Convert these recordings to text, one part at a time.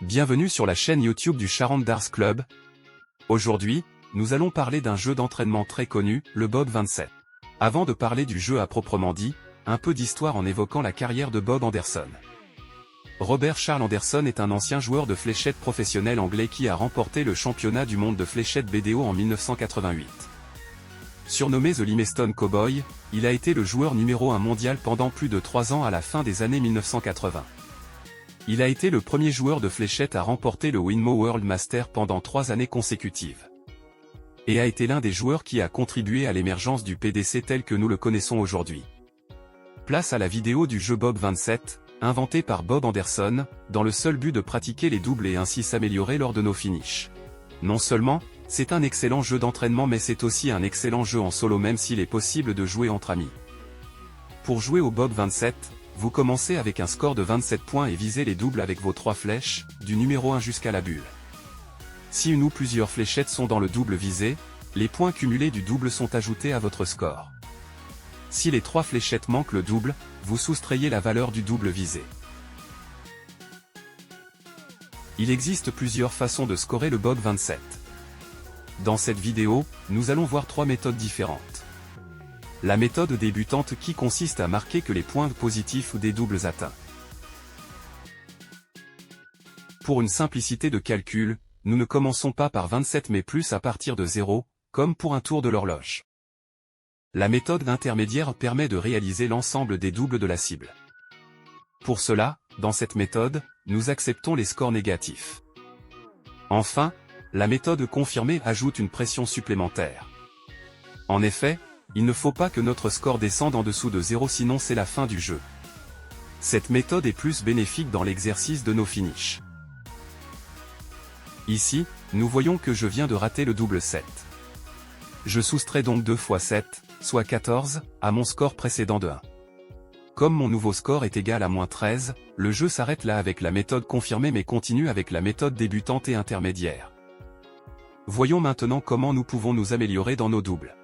Bienvenue sur la chaîne YouTube du Charente Darts Club. Aujourd'hui, nous allons parler d'un jeu d'entraînement très connu, le Bob 27. Avant de parler du jeu à proprement dit, un peu d'histoire en évoquant la carrière de Bob Anderson. Robert Charles Anderson est un ancien joueur de fléchettes professionnel anglais qui a remporté le championnat du monde de fléchettes BDO en 1988. Surnommé The Limestone Cowboy, il a été le joueur numéro 1 mondial pendant plus de 3 ans à la fin des années 1980. Il a été le premier joueur de fléchettes à remporter le Winmo World Master pendant 3 années consécutives. Et a été l'un des joueurs qui a contribué à l'émergence du PDC tel que nous le connaissons aujourd'hui. Place à la vidéo du jeu Bob 27, inventé par Bob Anderson, dans le seul but de pratiquer les doubles et ainsi s'améliorer lors de nos finishes. Non seulement, c'est un excellent jeu d'entraînement mais c'est aussi un excellent jeu en solo même s'il est possible de jouer entre amis. Pour jouer au Bob 27, vous commencez avec un score de 27 points et visez les doubles avec vos 3 flèches, du numéro 1 jusqu'à la bulle. Si une ou plusieurs fléchettes sont dans le double visé, les points cumulés du double sont ajoutés à votre score. Si les 3 fléchettes manquent le double, vous soustrayez la valeur du double visé. Il existe plusieurs façons de scorer le Bob 27. Dans cette vidéo, nous allons voir 3 méthodes différentes. La méthode débutante qui consiste à marquer que les points positifs ou des doubles atteints. Pour une simplicité de calcul, nous ne commençons pas par 27 mais plus à partir de 0, comme pour un tour de l'horloge. La méthode intermédiaire permet de réaliser l'ensemble des doubles de la cible. Pour cela, dans cette méthode, nous acceptons les scores négatifs. Enfin, la méthode confirmée ajoute une pression supplémentaire. En effet, il ne faut pas que notre score descende en dessous de 0 sinon c'est la fin du jeu. Cette méthode est plus bénéfique dans l'exercice de nos finishes. Ici, nous voyons que je viens de rater le double 7. Je soustrais donc 2 fois 7, soit 14, à mon score précédent de 1. Comme mon nouveau score est égal à -13, le jeu s'arrête là avec la méthode confirmée mais continue avec la méthode débutante et intermédiaire. Voyons maintenant comment nous pouvons nous améliorer dans nos doubles.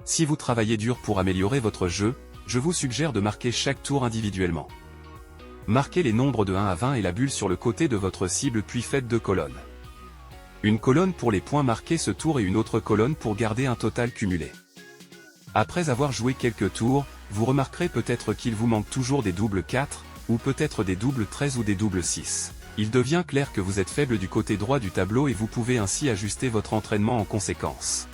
Si vous travaillez dur pour améliorer votre jeu, je vous suggère de marquer chaque tour individuellement. Marquez les nombres de 1 à 20 et la bulle sur le côté de votre cible puis faites 2 colonnes. Une colonne pour les points marqués ce tour et une autre colonne pour garder un total cumulé. Après avoir joué quelques tours, vous remarquerez peut-être qu'il vous manque toujours des doubles 4, ou peut-être des doubles 13 ou des doubles 6. Il devient clair que vous êtes faible du côté droit du tableau et vous pouvez ainsi ajuster votre entraînement en conséquence.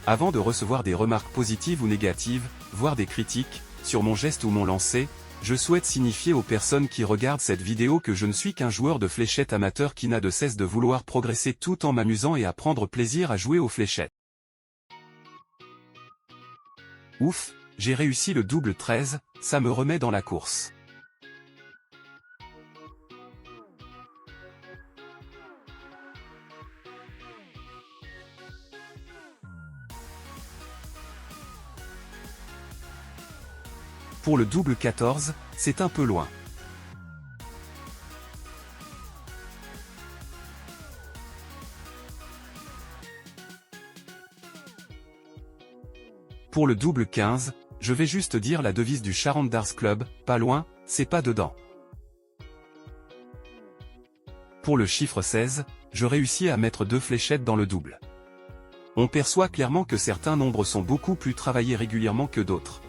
Avant de recevoir des remarques positives ou négatives, voire des critiques, sur mon geste ou mon lancer, je souhaite signifier aux personnes qui regardent cette vidéo que je ne suis qu'un joueur de fléchettes amateur qui n'a de cesse de vouloir progresser tout en m'amusant et à prendre plaisir à jouer aux fléchettes. Ouf, j'ai réussi le double 13, ça me remet dans la course. Pour le double 14, c'est un peu loin. Pour le double 15, je vais juste dire la devise du Charente Darts Club, pas loin, c'est pas dedans. Pour le chiffre 16, je réussis à mettre 2 fléchettes dans le double. On perçoit clairement que certains nombres sont beaucoup plus travaillés régulièrement que d'autres.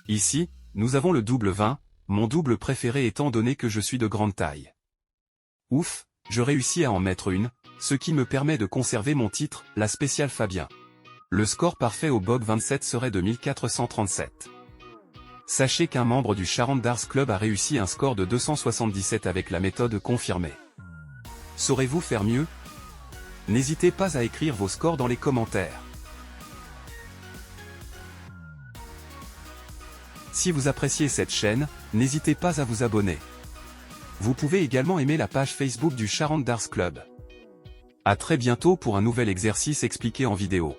Ici, nous avons le double 20, mon double préféré étant donné que je suis de grande taille. Ouf, je réussis à en mettre une, ce qui me permet de conserver mon titre, la spéciale Fabien. Le score parfait au Bob 27 serait de 1437. Sachez qu'un membre du Charente Darts Club a réussi un score de 277 avec la méthode confirmée. Saurez-vous faire mieux? N'hésitez pas à écrire vos scores dans les commentaires. Si vous appréciez cette chaîne, n'hésitez pas à vous abonner. Vous pouvez également aimer la page Facebook du Charente Darts Club. À très bientôt pour un nouvel exercice expliqué en vidéo.